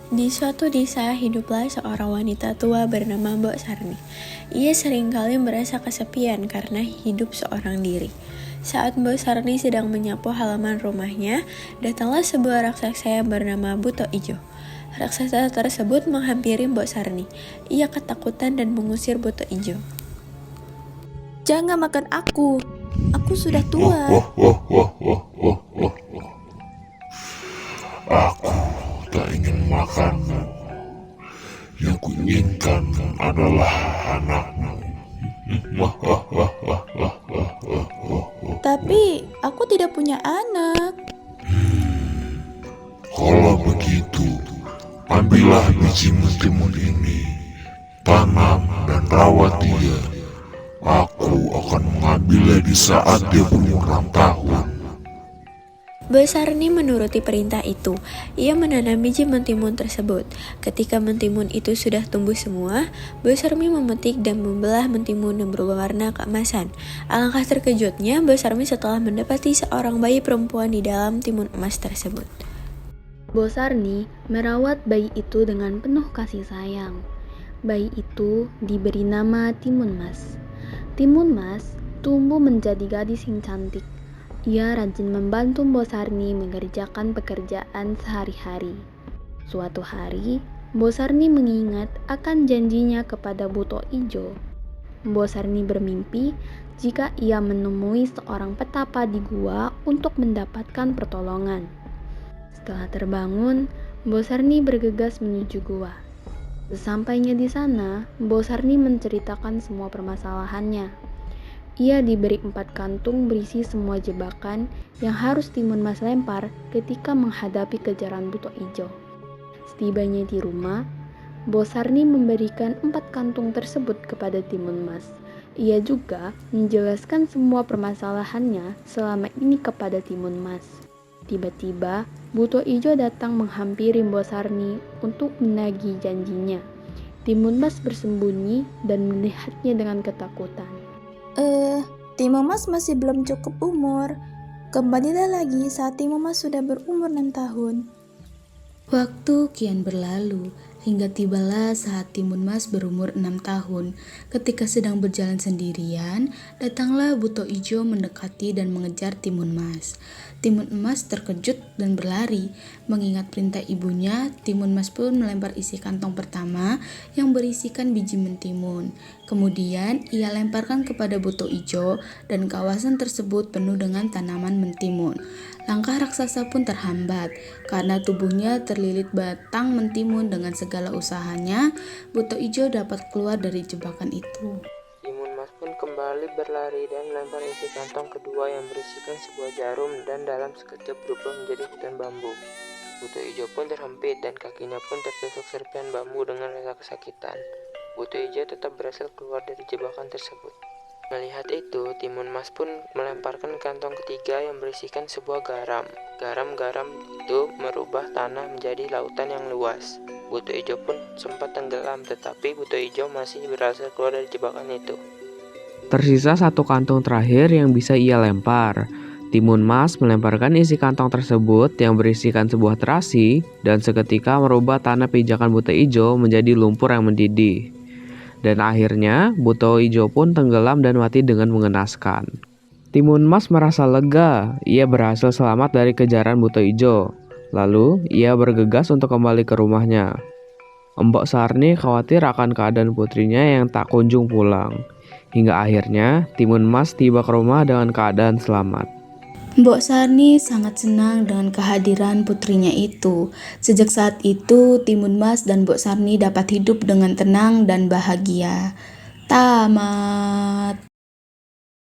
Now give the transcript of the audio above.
Di suatu desa hiduplah seorang wanita tua bernama Mbok Sarni. Ia seringkali merasa kesepian karena hidup seorang diri. Saat Mbok Sarni sedang menyapu halaman rumahnya, datanglah sebuah raksasa yang bernama Buto Ijo. Raksasa tersebut menghampiri Mbok Sarni. Ia ketakutan dan mengusir Buto Ijo. Jangan makan aku sudah tua. Aku tak ingin makanmu. Yang kuinginkan adalah anakmu. Tapi aku tidak punya anak. Kalau begitu, ambillah biji mentimun ini, tanam dan rawat dia. Aku akan mengambilnya di saat dia berumur 6 tahun. Mbok Sarni menuruti perintah itu. Ia menanam biji mentimun tersebut. Ketika mentimun itu sudah tumbuh semua, Mbok Sarni memetik dan membelah mentimun yang berwarna keemasan. Alangkah terkejutnya Mbok Sarni setelah mendapati seorang bayi perempuan di dalam timun emas tersebut. Mbok Sarni merawat bayi itu dengan penuh kasih sayang. Bayi itu diberi nama Timun Mas. Timun Mas tumbuh menjadi gadis yang cantik. Ia rajin membantu Mbok Sarni mengerjakan pekerjaan sehari-hari. Suatu hari, Mbok Sarni mengingat akan janjinya kepada Buto Ijo. Mbok Sarni bermimpi jika ia menemui seorang petapa di gua untuk mendapatkan pertolongan. Setelah terbangun, Mbok Sarni bergegas menuju gua. Sesampainya di sana, Mbok Sarni menceritakan semua permasalahannya. Ia diberi 4 kantung berisi semua jebakan yang harus Timun Mas lempar ketika menghadapi kejaran Buto Ijo. Setibanya di rumah, Mbok Sarni memberikan 4 kantung tersebut kepada Timun Mas. Ia juga menjelaskan semua permasalahannya selama ini kepada Timun Mas. Tiba-tiba, Buto Ijo datang menghampiri Mbok Sarni untuk menagih janjinya. Timun Mas bersembunyi dan melihatnya dengan ketakutan. Timun Mas masih belum cukup umur. Kembalilah lagi saat Timun Mas sudah berumur 6 tahun. Waktu kian berlalu, hingga tibalah saat Timun Mas berumur 6 tahun. Ketika sedang berjalan sendirian, datanglah Buto Ijo mendekati dan mengejar Timun Mas. Timun Mas terkejut dan berlari. Mengingat perintah ibunya, Timun Mas pun melempar isi kantong pertama yang berisikan biji mentimun. Kemudian ia lemparkan kepada Buto Ijo dan kawasan tersebut penuh dengan tanaman mentimun. Langkah raksasa pun terhambat karena tubuhnya terlilit batang mentimun. Dengan segala usahanya, Buto Ijo dapat keluar dari jebakan itu. Timun Mas pun kembali berlari dan melempar isi kantong kedua yang berisikan sebuah jarum dan dalam sekejap berubah menjadi hutan bambu. Buto Ijo pun terhempit dan kakinya pun tertusuk serpihan bambu dengan rasa kesakitan. Buto Ijo tetap berhasil keluar dari jebakan tersebut. Melihat itu, Timun Mas pun melemparkan kantong ketiga yang berisikan sebuah garam. Garam-garam itu merubah tanah menjadi lautan yang luas. Buto Ijo pun sempat tenggelam, tetapi Buto Ijo masih berhasil keluar dari jebakan itu. Tersisa 1 kantung terakhir yang bisa ia lempar. Timun Mas melemparkan isi kantong tersebut yang berisikan sebuah terasi dan seketika merubah tanah pijakan Buto Ijo menjadi lumpur yang mendidih. Dan akhirnya Buto Ijo pun tenggelam dan mati dengan mengenaskan. Timun Mas merasa lega, ia berhasil selamat dari kejaran Buto Ijo. Lalu ia bergegas untuk kembali ke rumahnya. Mbok Sarni khawatir akan keadaan putrinya yang tak kunjung pulang. Hingga akhirnya Timun Mas tiba ke rumah dengan keadaan selamat. Mbok Sarni sangat senang dengan kehadiran putrinya itu. Sejak saat itu, Timun Mas dan Mbok Sarni dapat hidup dengan tenang dan bahagia. Tamat.